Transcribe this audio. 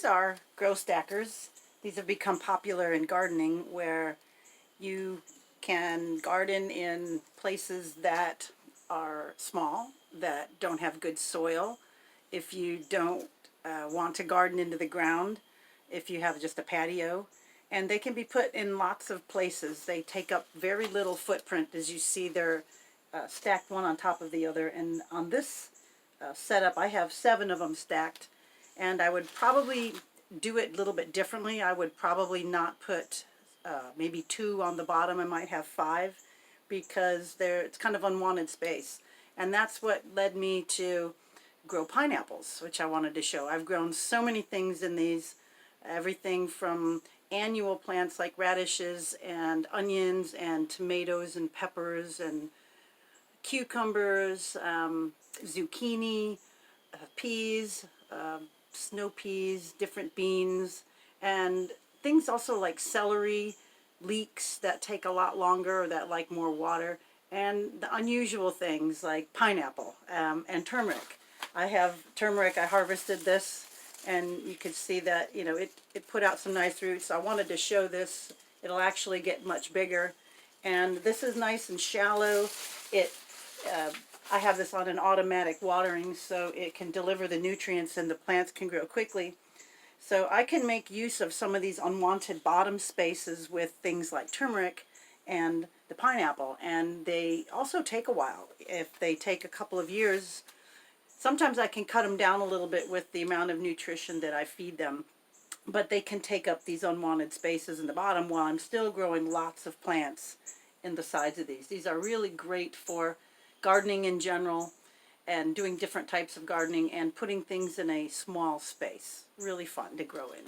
these are grow stackers. These have become popular in gardening where you can garden in places that are small, that don't have good soil. If you don't want to garden into the ground, if you have just a patio, and they can be put in lots of places. They take up very little footprint. As you see, they're stacked one on top of the other, and on this setup I have 7 of them stacked, and I would probably do it a little bit differently. I would probably not put maybe 2 on the bottom. I might have 5 because it's kind of unwanted space, and that's what led me to grow pineapples, which I wanted to show. I've grown so many things in these, everything from annual plants like radishes and onions and tomatoes and peppers and cucumbers, zucchini, peas, snow peas, different beans, and things also like celery, leeks that take a lot longer or that like more water, and the unusual things like pineapple and turmeric. I have turmeric. I harvested this, and you could see that, you know, it put out some nice roots. So I wanted to show this. It'll actually get much bigger, and this is nice and shallow. I have this on an automatic watering, so it can deliver the nutrients and the plants can grow quickly. So I can make use of some of these unwanted bottom spaces with things like turmeric and the pineapple, and they also take a while. If they take a couple of years, sometimes I can cut them down a little bit with the amount of nutrition that I feed them, but they can take up these unwanted spaces in the bottom while I'm still growing lots of plants in the sides of these. These are really great for gardening in general and doing different types of gardening and putting things in a small space. Really fun to grow in.